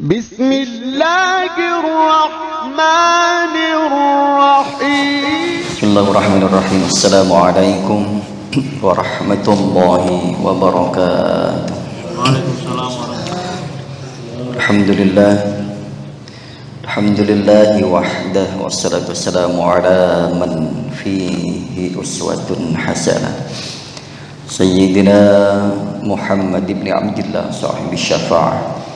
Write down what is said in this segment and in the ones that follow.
Bismillahirrahmanirrahim. Bismillahirrahmanirrahim. Assalamualaikum warahmatullahi wabarakatuh. Waalaikumsalam warahmatullahi Alhamdulillah. Alhamdulillahi wahdah wassalatu wassalamu ala man fihi uswatun hasanah. Sayyidina Muhammad ibn Abdillah sahibi syafa'ah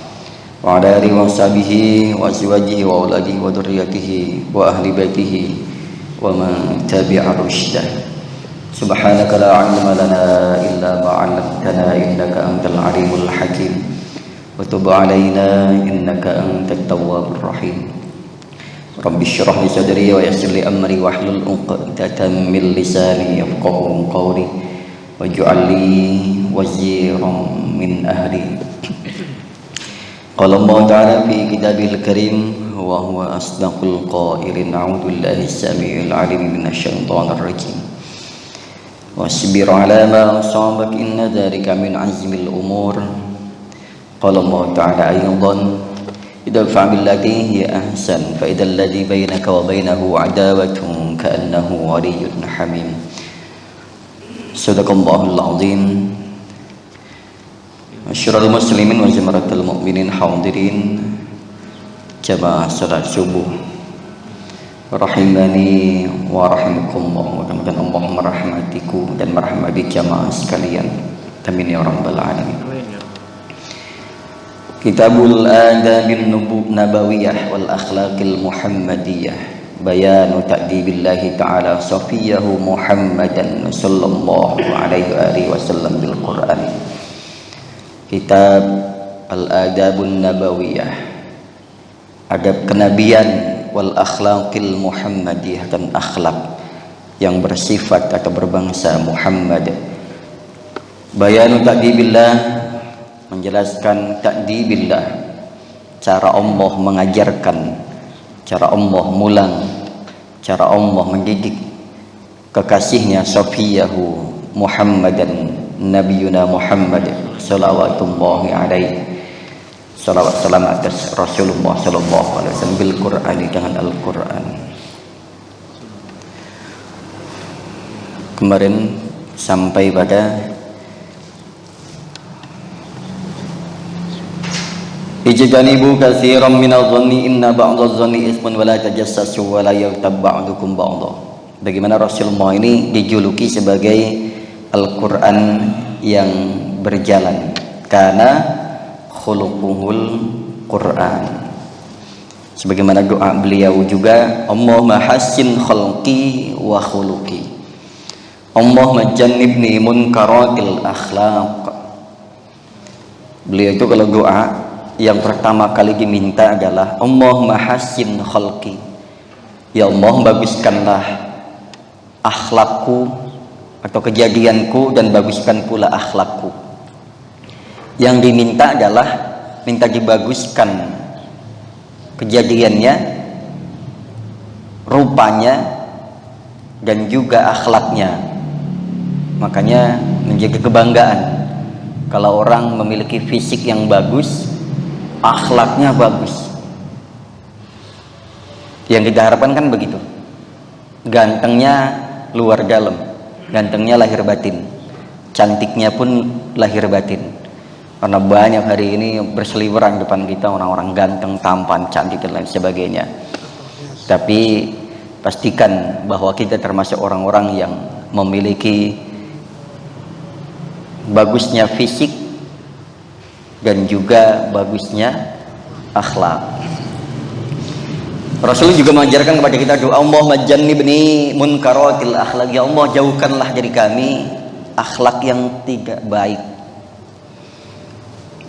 wa ala alihi wa sahbihi wa azwajihi wa auladihi wa dzurriyyatihi wa ahli baitihi wa man tabi'a rusydah. Subhanaka la 'ilma lana illa ma 'allamtana innaka antal alimul hakim wa tub 'alaina innaka antat tawwabur rahim. Rabbi shrah li sadri wa yassir li amri wahlul 'uqdatam min lisani yafqahu qawli waj'al li waziran min ahli. Qala Allah ta'ala fi kitabil karim wa huwa asdaqul qailin a'udzu billahi as-sami'il 'alim minasyaitonir rajim. Wasbir 'ala ma asabak inna dzalika min 'azmil umur. Qala Allah ta'ala aydan idfa' billati hiya ahsan fa idzal ladzi bainaka wa bainahu 'adawatun ka'annahu waliyyun hamim. Sadaqallahul 'azim. Masyarul muslimin wa jamaratul mu'minin hadirin jamaah salat subuh rahimani wa rahimakumullah. Mudah-mudahan Allah merahmatiku dan merahmati jamaah sekalian. Amin ya rabbal alamin. Kitabul Adabin Nabawiyah wal Akhlaqil Muhammadiyah, bayanu ta'dibillahi ta'ala safiyahu Muhammadan sallallahu alaihi wasallam bil Qur'an. Kitab Al-Adabun Nabawiyah, adab kenabian, wal akhlaqil Muhammadiyah, dan akhlak yang bersifat atau berbangsa Muhammad. Bayanu ta'dibillah, menjelaskan ta'dibillah, cara Allah mengajarkan, cara Allah mulang, cara Allah mendidik kekasihnya Safiyahu Muhammadan Nabiyuna Muhammad salawatullahi alaihi, salawat salam atas Rasulullah sallallahu alaihi wasallam bil Qur'ani, dengan Al-Qur'an. Kemarin sampai pada ijtanibu katsiran minadh dhanni inna ba'dadh dhanni ismun wa la tajassasu wa la yaghtab ba'dukum ba'dha. Bagaimana Rasulullah ini dijuluki sebagai Al-Quran yang berjalan, karena khuluquhul Quran. Sebagaimana doa beliau juga, Allahumma hassin khalqi wa khuluqi, Allahumma jannibni munkaratil akhlaq. Beliau itu kalau doa yang pertama kali diminta adalah Allahumma hassin khalqi, ya Allah baguskanlah akhlakku atau kejadianku dan baguskan pula akhlakku. Yang diminta adalah minta dibaguskan kejadiannya, rupanya, dan juga akhlaknya. Makanya menjadi kebanggaan kalau orang memiliki fisik yang bagus, akhlaknya bagus. Yang kita harapkan kan begitu, gantengnya luar dalam, gantengnya lahir batin, cantiknya pun lahir batin. Karena banyak hari ini berseliweran depan kita orang-orang ganteng, tampan, cantik dan lain sebagainya. Tapi pastikan bahwa kita termasuk orang-orang yang memiliki bagusnya fisik dan juga bagusnya akhlak. Rasulullah juga mengajarkan kepada kita doa, Allahumma jannibni munkaratil akhlaq, ya Allah jauhkanlah dari kami akhlak yang tidak baik.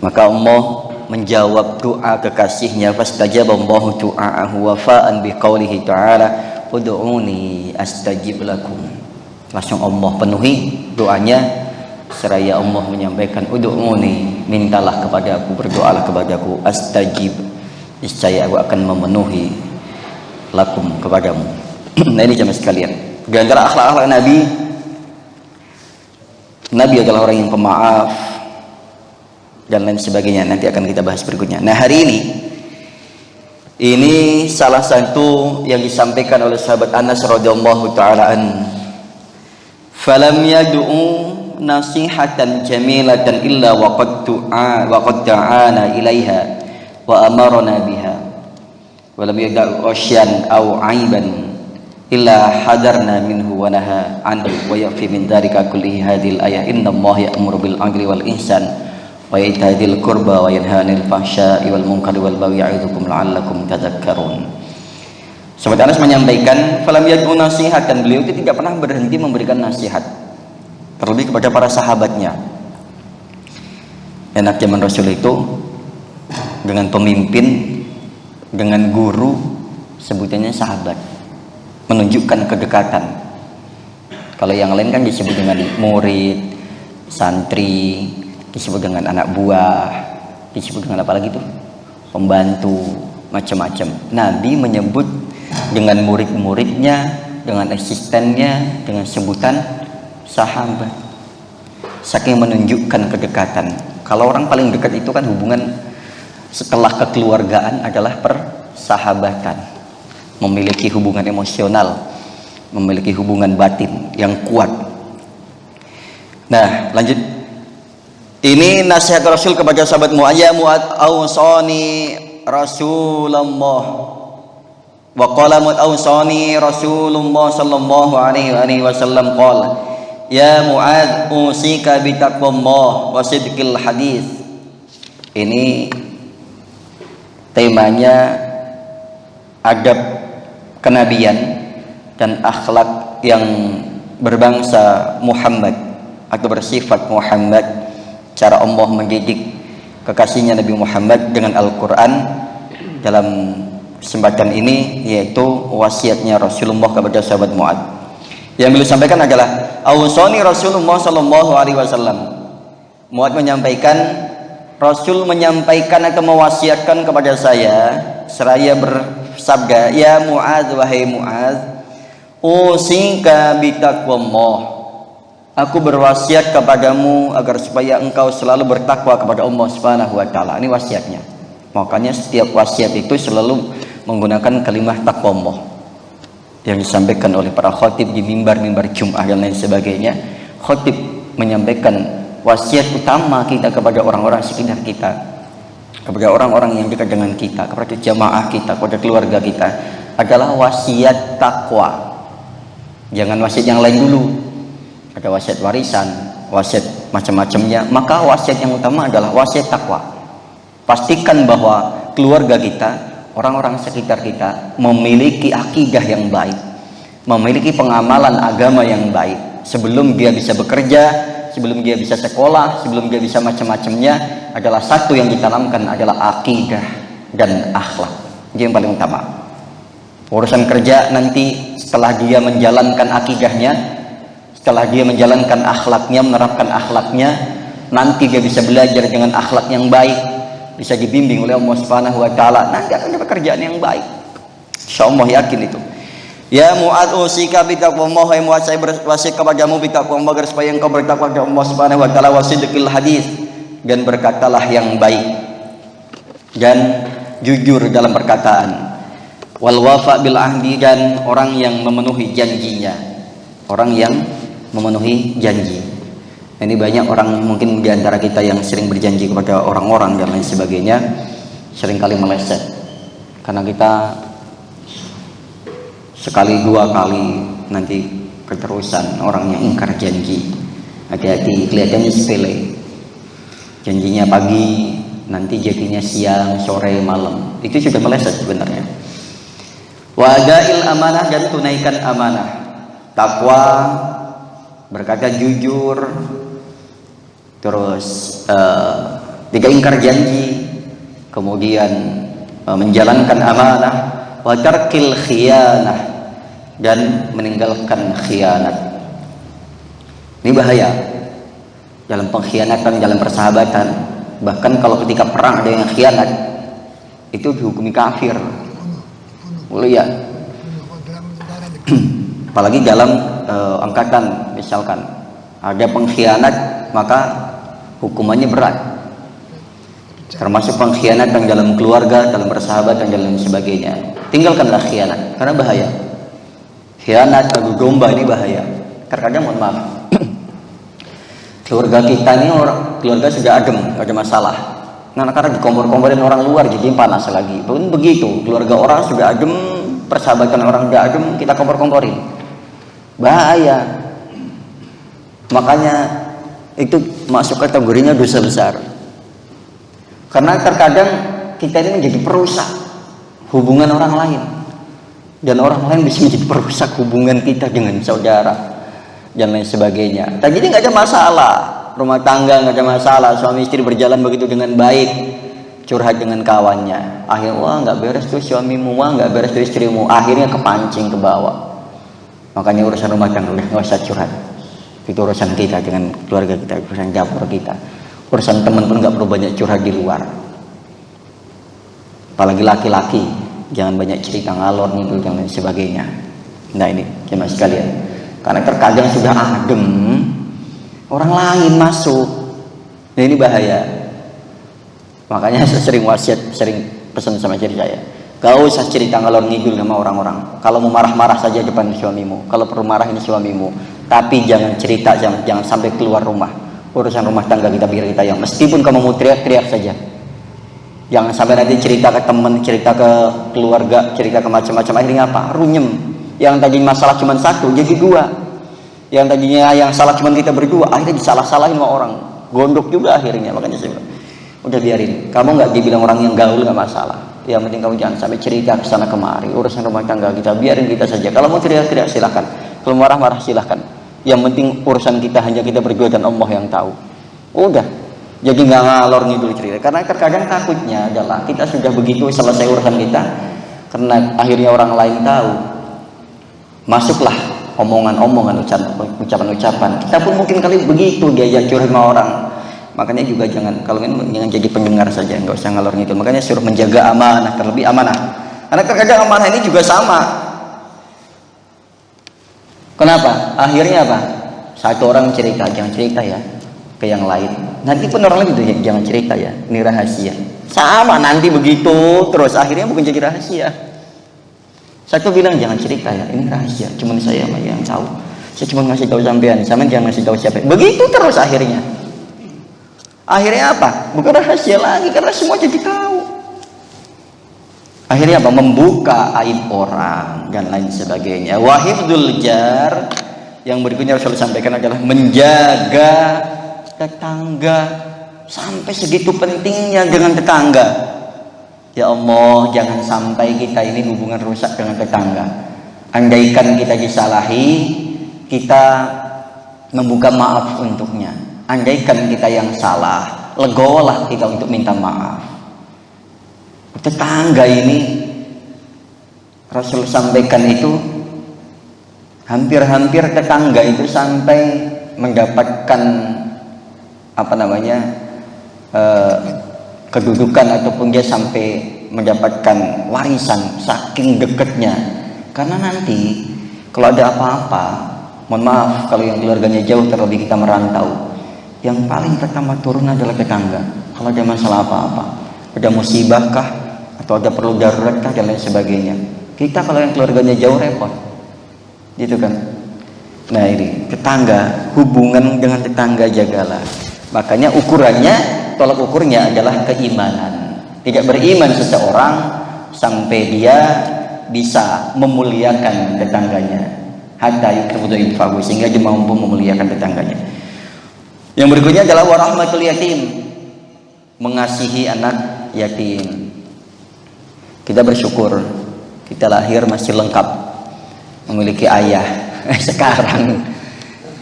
Maka Allah menjawab doa kekasihnya, fastajaba Allahu du'aahu wafa'an biqaulihi ta'ala ud'uni astajib lakum. Langsung Allah penuhi doanya, seraya Allah menyampaikan ud'uni, mintalah kepadaku, berdoalah kepadaku, astajib, niscaya aku akan memenuhi lakum, kepadamu. Nah ini jemaah sekalian, di antara akhlak-akhlak Nabi adalah orang yang pemaaf dan lain sebagainya. Nanti akan kita bahas berikutnya. Nah hari ini Ini salah satu yang disampaikan oleh sahabat Anas radhiyallahu taala an. Falam yad'u nasihatan jamilatan illa waqad da'ana ilaiha wa amarna biha. Walam yad'u asyan aw aiban illa hadarna minhu wa naha anhu wa yafi min dzalika kullihi hadhil ayah innallaha ya'muru bil 'adli wal ihsan wa ita'dil qurba wa yanha 'anil fahsya'i wal munkari wal baghi ya'idukum la'allakum tadhakkarun. Sahabat Anas menyampaikan, falam yad'u nasihat, dan beliau itu tidak pernah berhenti memberikan nasihat, terlebih kepada para sahabatnya. Enak zaman Rasul itu dengan pemimpin, dengan guru, sebutannya sahabat, menunjukkan kedekatan. Kalau yang lain kan disebut dengan murid, santri, disebut dengan anak buah, disebut dengan apa lagi tuh? Pembantu, macam-macam. Nabi menyebut dengan murid-muridnya, dengan asistennya, dengan sebutan sahabat. Saking menunjukkan kedekatan. Kalau orang paling dekat itu kan hubungan setelah kekeluargaan adalah persahabatan. Memiliki hubungan emosional, memiliki hubungan batin yang kuat. Nah, lanjut. Ini nasihat Rasul kepada sahabat Mu'adz. Ya Mu'adz, awsani Rasulullah wa qala Mu'adz awsani Rasulullah sallallahu alaihi wasallam qala ya Mu'adz usika bi taqwallah wa sidqil hadis. Ini temanya adab kenabian dan akhlak yang berbangsa Muhammad atau bersifat Muhammad. Cara Allah mendidik kekasihnya Nabi Muhammad dengan Al-Quran dalam kesempatan ini, yaitu wasiatnya Rasulullah kepada sahabat Mu'adz. Yang beliau sampaikan adalah awsani Rasulullah sallallahu alaihi wasallam. Mu'adz menyampaikan, Rasul menyampaikan atau mewasiatkan kepada saya, seraya bersabda, ya Mu'adz, wahai Mu'adz, usika bitaqwallah, aku berwasiat kepadamu agar supaya engkau selalu bertakwa kepada Allah Subhanahu wa taala. Ini wasiatnya. Makanya setiap wasiat itu selalu menggunakan kalimat taqwallah yang disampaikan oleh para khatib di mimbar-mimbar Jumat dan lain sebagainya. Khatib menyampaikan wasiat utama kita kepada orang-orang sekitar kita, kepada orang-orang yang dekat dengan kita, kepada jamaah kita, kepada keluarga kita, adalah wasiat takwa. Jangan wasiat yang lain dulu. Ada wasiat warisan, wasiat macam-macamnya. Maka wasiat yang utama adalah wasiat takwa. Pastikan bahwa keluarga kita, orang-orang sekitar kita memiliki akidah yang baik, memiliki pengamalan agama yang baik. Sebelum dia bisa bekerja, sebelum dia bisa sekolah, sebelum dia bisa macam-macamnya, adalah satu yang ditanamkan adalah akidah dan akhlak. Itu yang paling utama. Urusan kerja nanti setelah dia menjalankan akidahnya, setelah dia menjalankan akhlaknya, menerapkan akhlaknya, nanti dia bisa belajar dengan akhlak yang baik, bisa dibimbing oleh Allah Subhanahu wa taala, nanti akan dapat pekerjaan yang baik. Insyaallah, yakin itu. Ya Mu'adz usika bitaqwallah, hai Mu'adz, saya berwasiat kepadamu bitaqwallah agar supaya engkau bertakwa kepada Allah Subhanahu wa taala, wasidqil hadis, dan berkatalah yang baik dan jujur dalam perkataan. Wal wafa bil ahdi, dan orang yang memenuhi janjinya, orang yang memenuhi janji. Ini banyak orang mungkin di antara kita yang sering berjanji kepada orang-orang dan lain sebagainya, seringkali meleset karena kita sekali dua kali nanti keterusan orang yang ingkar janji. Hati-hati, kelihatannya sepele, janjinya pagi nanti jadinya siang, sore, malam. Itu sudah meleset sebenarnya. Wadail amanah, dan tunaikan amanah. Takwa, berkata jujur, terus tidak ingkar janji, kemudian menjalankan amanah, wa tarkil khiyanah, dan meninggalkan khianat. Ini bahaya dalam pengkhianatan, dalam persahabatan. Bahkan kalau ketika perang ada yang khianat, itu dihukumi kafir. Mulia. Apalagi dalam angkatan, misalkan ada pengkhianat, maka hukumannya berat. termasuk pengkhianatan dalam keluarga, dalam persahabatan, dan lain sebagainya. Tinggalkanlah khianat, karena bahaya. Khianat, adu domba ini bahaya. Terkadang mohon maaf, keluarga kita ini keluarga sudah adem, gak ada masalah. Nah, karena dikompor-komporin orang luar jadi panas lagi. Pun begitu, keluarga orang sudah adem, persahabatan orang sudah adem, kita kompor-komporin. Bahaya. Makanya itu masuk kategorinya dosa besar. Karena terkadang kita ini menjadi perusak hubungan orang lain, dan orang lain bisa menjadi perusak hubungan kita dengan saudara dan lain sebagainya. Tapi jadi nggak ada masalah, rumah tangga nggak ada masalah, suami istri berjalan begitu dengan baik, curhat dengan kawannya, akhirnya wah nggak beres tuh suamimu, wah nggak beres tuh istrimu, akhirnya kepancing ke bawah. Makanya urusan rumah tangga udah nggak usah curhat, itu urusan kita dengan keluarga kita, urusan dapur kita. Urusan teman pun nggak perlu banyak curhat di luar. Apalagi laki-laki, jangan banyak cerita ngalor ngidul dan lain sebagainya. Nah ini jemaah sekalian, karena terkadang sudah adem, orang lain masuk, nah ini bahaya. Makanya saya sering wasiat, sering pesan sama istri saya, gak usah cerita ngalor ngidul sama orang-orang. Kalau mau marah-marah saja depan suamimu, kalau perlu marahin suamimu, tapi jangan cerita, jangan sampai keluar rumah. Urusan rumah tangga kita biar kita yang, meskipun kamu mau teriak-teriak saja, jangan sampai nanti cerita ke teman, cerita ke keluarga, cerita ke macam-macam, akhirnya apa? Runyem. Yang tadi masalah cuma satu jadi dua, yang tadinya yang salah cuma kita berdua, akhirnya disalah-salahin sama orang, gondok juga akhirnya. Makanya saya bilang, udah biarin, kamu nggak dibilang orang yang gaul nggak masalah, yang penting kamu jangan sampai cerita ke sana kemari. Urusan rumah tangga kita biarin kita saja. Kalau mau teriak-teriak silahkan, kalau marah-marah silahkan. Yang penting urusan kita hanya kita berdua dan Allah yang tahu. Udah, jadi nggak ngalor ngidul cerita. Karena terkadang takutnya adalah kita sudah begitu selesai urusan kita, karena akhirnya orang lain tahu, masuklah omongan-omongan, ucapan-ucapan. Kita pun mungkin kali begitu diajak curhat sama orang. Makanya juga jangan, kalau ini jangan jadi pendengar saja, nggak usah ngalor ngidul. Makanya suruh menjaga amanah, terlebih amanah. Karena terkadang amanah ini juga sama. Kenapa? Akhirnya apa? Satu orang cerita, jangan cerita ya ke yang lain. Nanti pun orang lain itu jangan cerita ya, ini rahasia. Sama nanti begitu terus, akhirnya bukan jadi rahasia. Satu bilang jangan cerita ya, ini rahasia, cuman saya yang tahu. Saya cuma ngasih tahu sampean, sampean jangan ngasih tahu siapa. Begitu terus akhirnya. Akhirnya apa? Bukan rahasia lagi, karena semua jadi tahu. Akhirnya apa? Membuka aib orang dan lain sebagainya. Wahifdzul jar, yang berikutnya Rasulullah sampaikan adalah menjaga tetangga. Sampai segitu pentingnya dengan tetangga. Ya Allah, jangan sampai kita ini hubungan rusak dengan tetangga. Andaikan kita disalahi, kita membuka maaf untuknya. Andaikan kita yang salah, legowolah kita untuk minta maaf. Tetangga ini Rasul sampaikan itu hampir-hampir tetangga itu sampai mendapatkan kedudukan ataupun dia sampai mendapatkan warisan saking dekatnya. Karena nanti kalau ada apa-apa, mohon maaf kalau yang keluarganya jauh, terlebih kita merantau, yang paling pertama turun adalah tetangga. Kalau ada masalah apa-apa, ada musibah kah, atau ada perlu darurat kah dan lain sebagainya, kita kalau yang keluarganya jauh repot, gitu kan. Nah ini tetangga, hubungan dengan tetangga jagalah. Makanya ukurannya, tolak ukurnya adalah keimanan. Tidak beriman seseorang sampai dia bisa memuliakan tetangganya, hatta yuqridu infahu, sehingga dia mampu memuliakan tetangganya. Yang berikutnya adalah warahmatul yatim, mengasihi anak yatim. Kita bersyukur kita lahir masih lengkap, memiliki ayah. Sekarang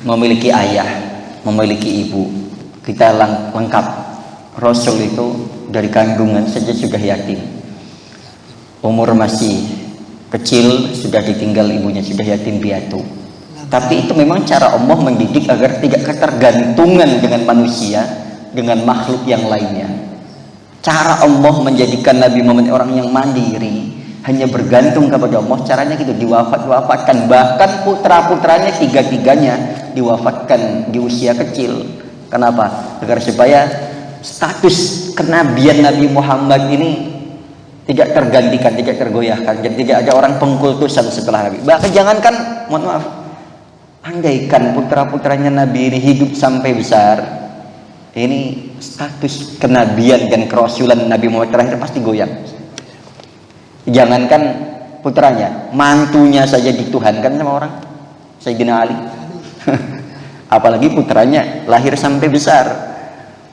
memiliki ayah, memiliki ibu, kita lengkap. Rasul itu dari kandungan saja sudah yatim, umur masih kecil sudah ditinggal ibunya, sudah yatim piatu. Tapi itu memang cara Allah mendidik agar tidak ketergantungan dengan manusia, dengan makhluk yang lainnya. Cara Allah menjadikan Nabi Muhammad orang yang mandiri, hanya bergantung kepada Allah. Caranya gitu, diwafatkan. Bahkan putra-putranya tiga-tiganya diwafatkan di usia kecil. Kenapa? Agar supaya status kenabian Nabi Muhammad ini tidak tergantikan, tidak tergoyahkan, dan tidak ada orang pengkultusan setelah Nabi. Bahkan jangankan, mohon maaf, andaikan putra-putranya Nabi ini hidup sampai besar, ini status kenabian dan kerasulan Nabi Muhammad terakhir pasti goyang. Jangankan putranya, mantunya saja dituhankan sama orang, Sayyidina Ali. Apalagi putranya lahir sampai besar,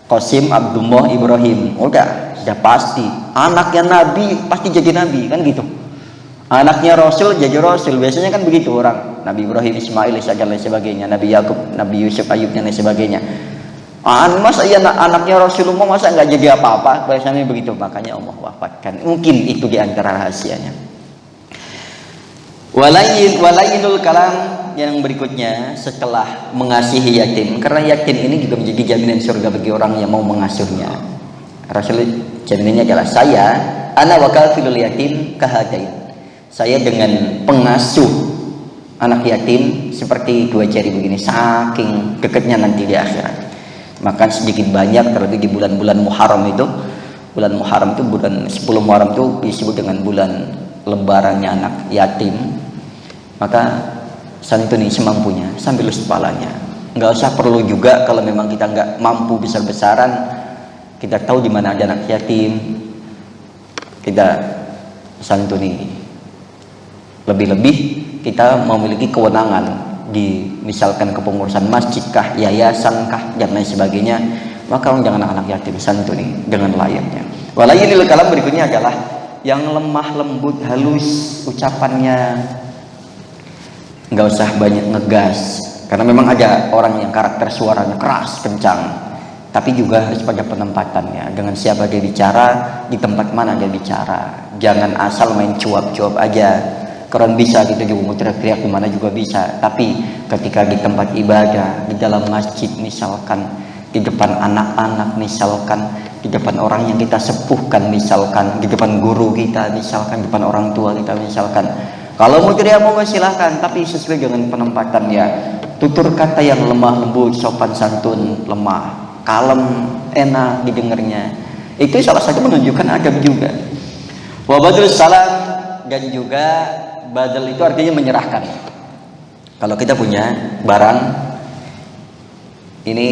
Qasim, Abdullah, Ibrahim. Udah pasti anaknya Nabi pasti jadi Nabi, kan gitu. Anaknya Rasul jadi Rasul, biasanya kan begitu orang. Nabi Ibrahim, Ismail, dan lain sebagainya. Nabi Yakub, Nabi Yusuf, Ayub, dan lain sebagainya. Masa iya anaknya Rasulullah masa nggak jadi apa-apa? Biasanya begitu, makanya Allah wafatkan. Mungkin itu diantara rahasianya. Walayinul kalam yang berikutnya setelah mengasihi yatim, karena yatim ini juga menjadi jaminan surga bagi orang yang mau mengasuhnya. Rasul jaminannya adalah ana wakafilul yatim kahadain. Saya dengan pengasuh anak yatim seperti dua jari begini, saking dekatnya nanti di akhirat. Makan sedikit banyak, terlebih di bulan-bulan Muharram itu. Bulan Muharram itu bulan 10 Muharram itu disebut dengan bulan lebarannya anak yatim. Maka santuni semampunya sambil lus kepalanya. Nggak usah perlu juga kalau memang kita nggak mampu besar-besaran, kita tahu di mana ada anak yatim, kita santuni. Lebih-lebih kita memiliki kewenangan di misalkan kepengurusan masjid kah, yayasan kah, dan lain sebagainya, maka jangan anak yatim santuni dengan layaknya. Walayinil kalam berikutnya adalah yang lemah lembut halus ucapannya, nggak usah banyak ngegas, karena memang ada orang yang karakter suaranya keras kencang, tapi juga harus pada penempatannya, dengan siapa dia bicara, di tempat mana dia bicara. Jangan asal main cuap-cuap aja. Keren bisa gitu juga mau teriak-teriak di mana juga bisa, tapi ketika di tempat ibadah, di dalam masjid misalkan, di depan anak-anak misalkan, di depan orang yang kita sepuhkan misalkan, di depan guru kita misalkan, di depan orang tua kita misalkan, kalau mau teriak mau silahkan, tapi sesuai dengan penempatannya. Tutur kata yang lemah lembut, sopan santun, lemah, kalem, enak didengarnya, itu salah satu menunjukkan adab juga. Wabadul salam, dan juga badal itu artinya menyerahkan. Kalau kita punya barang ini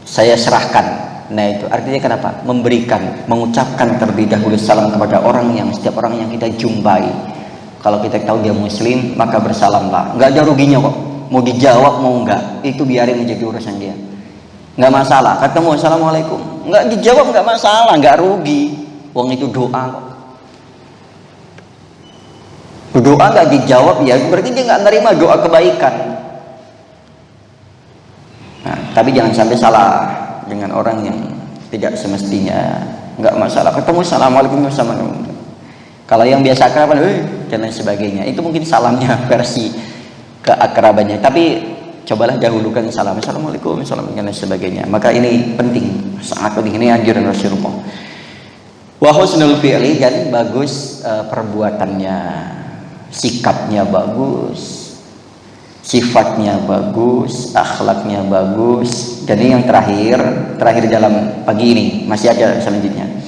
saya serahkan, nah itu artinya kenapa? Memberikan, mengucapkan terlebih dahulu salam kepada orang yang setiap orang yang kita jumpai. Kalau kita tahu dia muslim, maka bersalamlah, nggak ada ruginya kok. Mau dijawab mau enggak, itu biarin menjadi urusan dia, nggak masalah. Ketemu assalamualaikum, nggak dijawab nggak masalah, nggak rugi, wong itu doa kok. Doa nggak dijawab ya berarti dia nggak nerima doa kebaikan. Nah, tapi jangan sampai salah dengan orang yang tidak semestinya. Nggak masalah ketemu assalamualaikum warahmatullahi wabarakatuh. Kalau yang biasa akraban dan lain sebagainya, itu mungkin salamnya versi keakrabannya, tapi cobalah dahulukan salam assalamualaikum dan lain sebagainya. Maka ini penting, sangat penting, ini anjuran Rasulullah. Wa husnul fi'li, dan bagus perbuatannya, sikapnya bagus, sifatnya bagus, akhlaknya bagus. Dan ini yang terakhir dalam pagi ini, masih ada selanjutnya.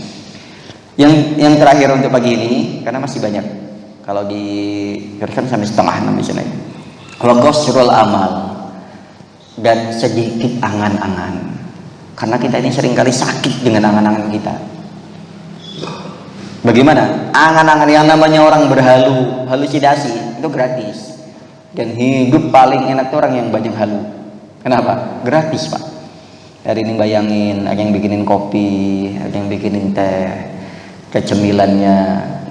Yang terakhir untuk pagi ini, karena masih banyak. Kalau dikirakan sampai setengah 6 di sana. Wa qasrul amal, dan sedikit angan-angan. Karena kita ini seringkali sakit dengan angan-angan kita. Bagaimana? Angan-angan yang namanya orang halusinasi itu gratis. Dan hidup paling enak tuh orang yang banyak halu. Kenapa? Gratis, Pak. Hari ini bayangin, ada yang bikinin kopi, ada yang bikinin teh, kecemilannya,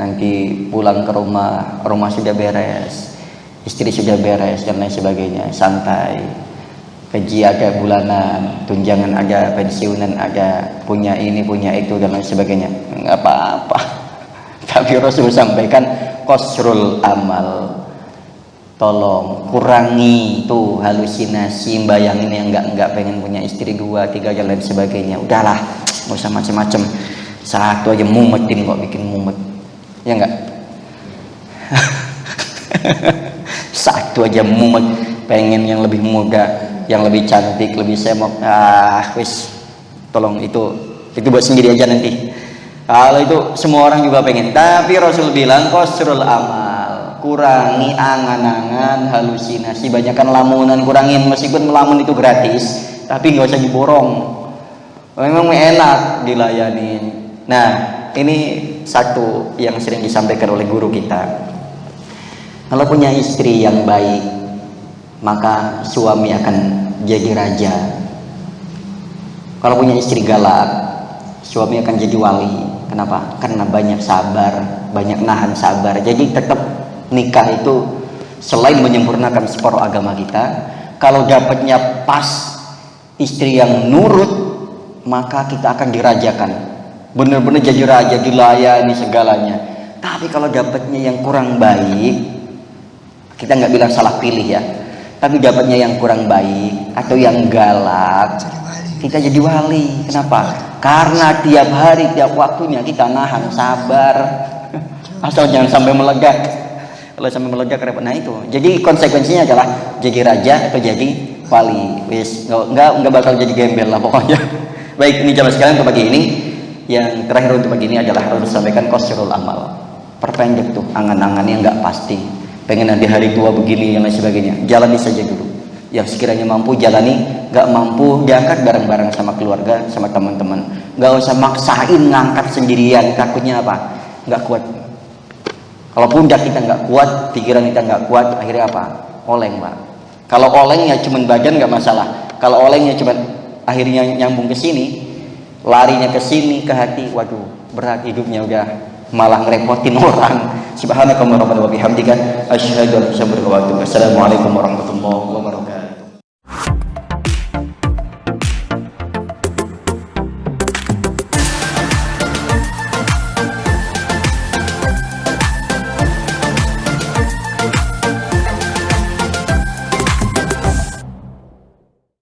nanti pulang ke rumah sudah beres, istri sudah beres, dan lain sebagainya, santai. Gaji ada bulanan, tunjangan ada, pensiunan ada, punya ini, punya itu, dan lain sebagainya. Nggak apa-apa. Tapi Rasul sampaikan qasrul amal. Tolong kurangi tuh halusinasi, bayangin yang enggak pengen punya istri 2, 3 dan lain sebagainya. Udahlah, nggak usah macam-macam. Satu aja mumetin kok, bikin mumet. Ya enggak? Satu aja mumet, pengen yang lebih muda, yang lebih cantik, lebih semok. Wis Tolong itu buat sendiri aja nanti. Kalau itu semua orang juga pengen, tapi Rasul bilang qasrul amal, kurangi angan-angan, halusinasi, banyakkan lamunan, kurangin. Meskipun melamun itu gratis, tapi nggak usah diborong. Memang enak dilayanin. Nah, ini satu yang sering disampaikan oleh guru kita. Kalau punya istri yang baik, maka suami akan jadi raja. Kalau punya istri galak, suami akan jadi wali. Kenapa? Karena banyak sabar, banyak nahan sabar. Jadi tetap nikah itu selain menyempurnakan separuh agama kita, kalau dapatnya pas istri yang nurut, maka kita akan dirajakan. Benar-benar jadi raja, dilayani segalanya. Tapi kalau dapatnya yang kurang baik, kita nggak bilang salah pilih ya, tapi dapatnya yang kurang baik atau yang galak, kita jadi wali. Kenapa? Karena tiap hari, tiap waktunya kita nahan sabar. Asal jangan sampai meledak. Kalau sampai meledak repot. Nah itu. Jadi konsekuensinya adalah jadi raja atau jadi wali. Wis nggak bakal jadi gembel lah pokoknya. Baik, ini jamaah sekalian untuk pagi ini. Yang terakhir untuk pagi ini adalah harus sampaikan qasrul amal. Perpendek tuh angan-angannya nggak pasti. Pengen nanti hari tua begini yang lain sebagainya. Jalani saja dulu. Yang sekiranya mampu jalani, nggak mampu diangkat bareng-bareng sama keluarga, sama teman-teman. Nggak usah maksain ngangkat sendirian, takutnya apa? Nggak kuat. Kalau pundak kita nggak kuat, pikiran kita nggak kuat, akhirnya apa? Oleng, Pak. Kalau olengnya cuma badan nggak masalah. Kalau olengnya cuma akhirnya nyambung ke sini, larinya ke sini, ke hati, waduh, berat hidupnya udah malah ngerepotin orang. Subhanakallahumma wa bihamdika asyhadu an la ilaha illa anta astaghfiruka wa atubu ilaik. Assalamualaikum warahmatullahi wabarakatuh.